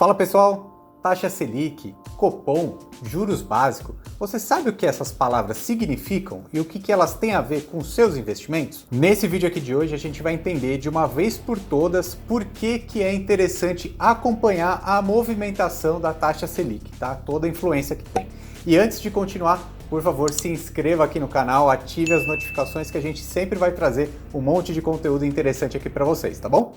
Fala pessoal, taxa Selic, Copom, juros básicos, você sabe o que essas palavras significam e o que elas têm a ver com seus investimentos? Nesse vídeo aqui de hoje a gente vai entender de uma vez por todas por que é interessante acompanhar a movimentação da taxa Selic, tá? Toda a influência que tem. E antes de continuar, por favor, se inscreva aqui no canal, ative as notificações que a gente sempre vai trazer um monte de conteúdo interessante aqui para vocês, tá bom?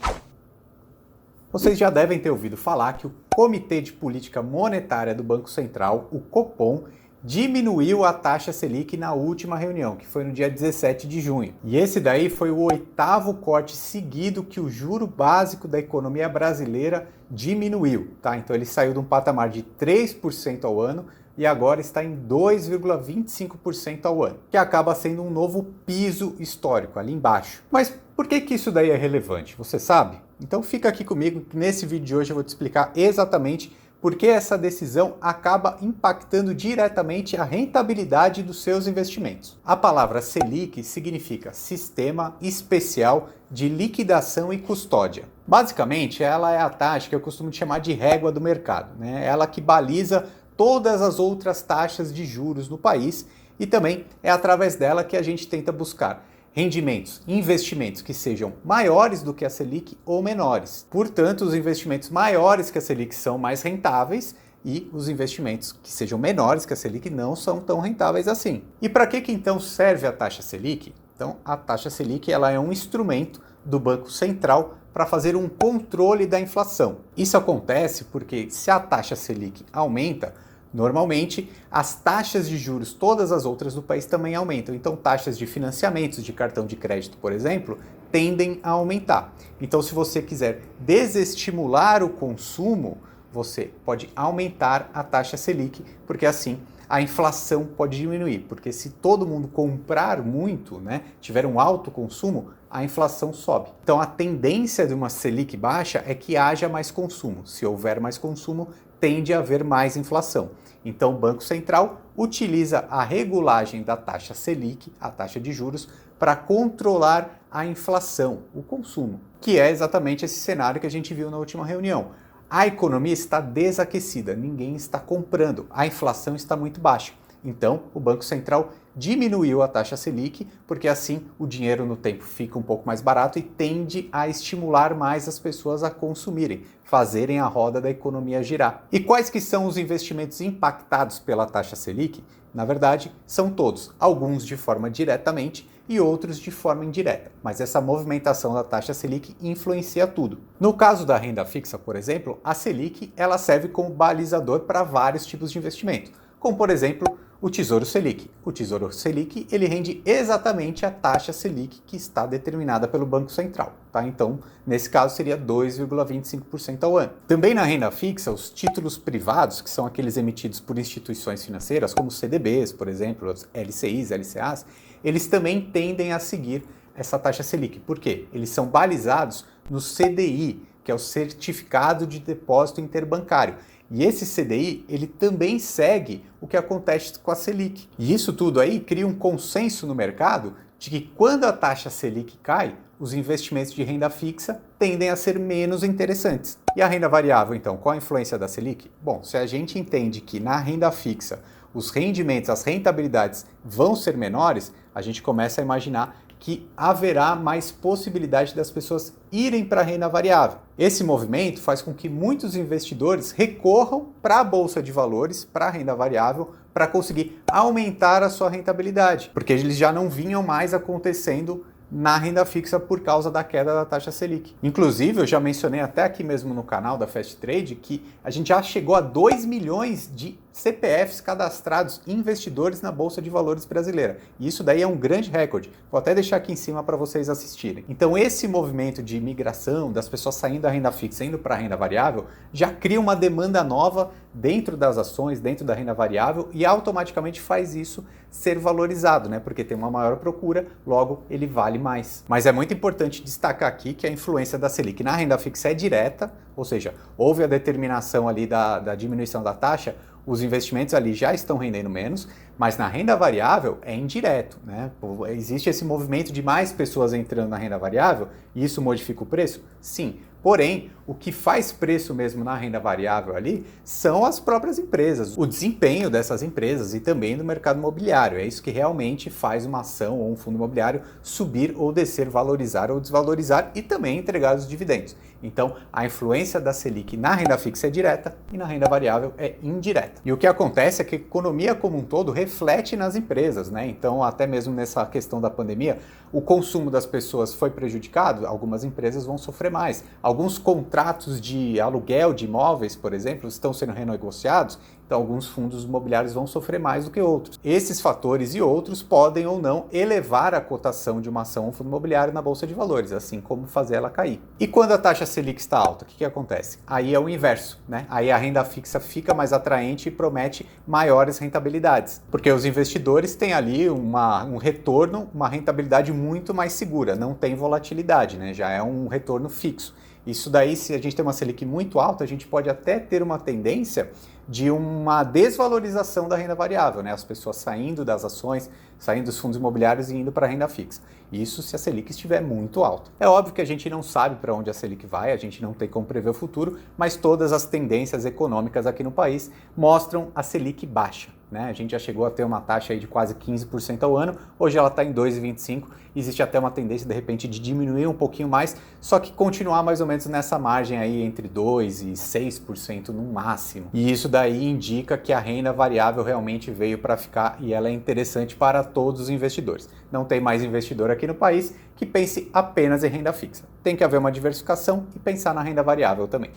Vocês já devem ter ouvido falar que o Comitê de Política Monetária do Banco Central, o Copom, diminuiu a taxa Selic na última reunião, que foi no dia 17 de junho. E esse daí foi o 8º corte seguido que o juro básico da economia brasileira diminuiu, tá? Então ele saiu de um patamar de 3% ao ano e agora está em 2,25% ao ano, que acaba sendo um novo piso histórico ali embaixo. Mas por que isso daí é relevante? Você sabe? Então fica aqui comigo que nesse vídeo de hoje eu vou te explicar exatamente por que essa decisão acaba impactando diretamente a rentabilidade dos seus investimentos. A palavra Selic significa Sistema Especial de Liquidação e Custódia. Basicamente, ela é a taxa que eu costumo chamar de régua do mercado, né? Ela que baliza todas as outras taxas de juros no país e também é através dela que a gente tenta buscar rendimentos, investimentos que sejam maiores do que a Selic ou menores. Portanto, os investimentos maiores que a Selic são mais rentáveis e os investimentos que sejam menores que a Selic não são tão rentáveis assim. E para que então serve a taxa Selic? Então, a taxa Selic ela é um instrumento do Banco Central para fazer um controle da inflação. Isso acontece porque se a taxa Selic aumenta, normalmente, as taxas de juros, todas as outras do país também aumentam. Então, taxas de financiamentos de cartão de crédito, por exemplo, tendem a aumentar. Então, se você quiser desestimular o consumo, você pode aumentar a taxa Selic, porque assim a inflação pode diminuir. Porque se todo mundo comprar muito, né, tiver um alto consumo, a inflação sobe. Então, a tendência de uma Selic baixa é que haja mais consumo. Se houver mais consumo, tende a haver mais inflação. Então, o Banco Central utiliza a regulagem da taxa Selic, a taxa de juros, para controlar a inflação, o consumo, que é exatamente esse cenário que a gente viu na última reunião. A economia está desaquecida, ninguém está comprando, a inflação está muito baixa. Então, o Banco Central diminuiu a taxa Selic, porque assim o dinheiro no tempo fica um pouco mais barato e tende a estimular mais as pessoas a consumirem, fazerem a roda da economia girar. E quais que são os investimentos impactados pela taxa Selic? Na verdade, são todos, alguns de forma diretamente e outros de forma indireta. Mas essa movimentação da taxa Selic influencia tudo. No caso da renda fixa, por exemplo, a Selic ela serve como balizador para vários tipos de investimento, como por exemplo, o Tesouro Selic. O Tesouro Selic ele rende exatamente a taxa Selic que está determinada pelo Banco Central. Tá? Então, nesse caso, seria 2,25% ao ano. Também na renda fixa, os títulos privados, que são aqueles emitidos por instituições financeiras, como CDBs, por exemplo, os LCIs, LCAs, eles também tendem a seguir essa taxa Selic. Por quê? Eles são balizados no CDI, que é o Certificado de Depósito Interbancário. E esse CDI, ele também segue o que acontece com a Selic. E isso tudo aí cria um consenso no mercado de que quando a taxa Selic cai, os investimentos de renda fixa tendem a ser menos interessantes. E a renda variável, então, qual a influência da Selic? Bom, se a gente entende que na renda fixa os rendimentos, as rentabilidades vão ser menores, a gente começa a imaginar que haverá mais possibilidade das pessoas irem para a renda variável. Esse movimento faz com que muitos investidores recorram para a bolsa de valores, para a renda variável, para conseguir aumentar a sua rentabilidade, porque eles já não vinham mais acontecendo na renda fixa por causa da queda da taxa Selic. Inclusive, eu já mencionei até aqui mesmo no canal da Fast Trade que a gente já chegou a 2 milhões de CPFs cadastrados investidores na Bolsa de Valores brasileira. E isso daí é um grande recorde. Vou até deixar aqui em cima para vocês assistirem. Então, esse movimento de migração das pessoas saindo da renda fixa e indo para a renda variável já cria uma demanda nova dentro das ações, dentro da renda variável e automaticamente faz isso ser valorizado, né? Porque tem uma maior procura, logo ele vale mais. Mas é muito importante destacar aqui que a influência da Selic na renda fixa é direta, ou seja, houve a determinação ali da diminuição da taxa, os investimentos ali já estão rendendo menos, Mas na renda variável é indireto, né? Existe esse movimento de mais pessoas entrando na renda variável e isso modifica o preço? Sim. Porém, o que faz preço mesmo na renda variável ali são as próprias empresas, o desempenho dessas empresas e também do mercado imobiliário. É isso que realmente faz uma ação ou um fundo imobiliário subir ou descer, valorizar ou desvalorizar e também entregar os dividendos. Então, a influência da Selic na renda fixa é direta e na renda variável é indireta. E o que acontece é que a economia como um todo reflete nas empresas, né? Então, até mesmo nessa questão da pandemia, o consumo das pessoas foi prejudicado, algumas empresas vão sofrer mais. Alguns contratos de aluguel de imóveis, por exemplo, estão sendo renegociados, então alguns fundos imobiliários vão sofrer mais do que outros. Esses fatores e outros podem ou não elevar a cotação de uma ação ou fundo imobiliário na Bolsa de Valores, assim como fazer ela cair. E quando a taxa Selic está alta, o que acontece? Aí é o inverso, né? Aí a renda fixa fica mais atraente e promete maiores rentabilidades, porque os investidores têm ali um retorno, uma rentabilidade muito mais segura, não tem volatilidade, né? Já é um retorno fixo. Isso daí, se a gente tem uma Selic muito alta, a gente pode até ter uma tendência de uma desvalorização da renda variável, né? As pessoas saindo das ações, saindo dos fundos imobiliários e indo para a renda fixa. Isso se a Selic estiver muito alta. É óbvio que a gente não sabe para onde a Selic vai, a gente não tem como prever o futuro, mas todas as tendências econômicas aqui no país mostram a Selic baixa, né? A gente já chegou a ter uma taxa aí de quase 15% ao ano, hoje ela está em 2,25%, existe até uma tendência de repente de diminuir um pouquinho mais, só que continuar mais ou menos nessa margem aí entre 2% e 6% no máximo. E isso daí indica que a renda variável realmente veio para ficar e ela é interessante para todos os investidores. Não tem mais investidor aqui no país que pense apenas em renda fixa. Tem que haver uma diversificação e pensar na renda variável também.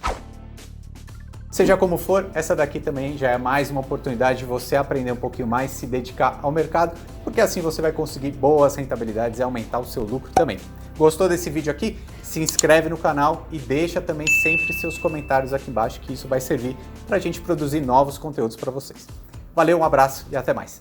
Seja como for, essa daqui também já é mais uma oportunidade de você aprender um pouquinho mais, se dedicar ao mercado, porque assim você vai conseguir boas rentabilidades e aumentar o seu lucro também. Gostou desse vídeo aqui? Se inscreve no canal e deixa também sempre seus comentários aqui embaixo, que isso vai servir para a gente produzir novos conteúdos para vocês. Valeu, um abraço e até mais!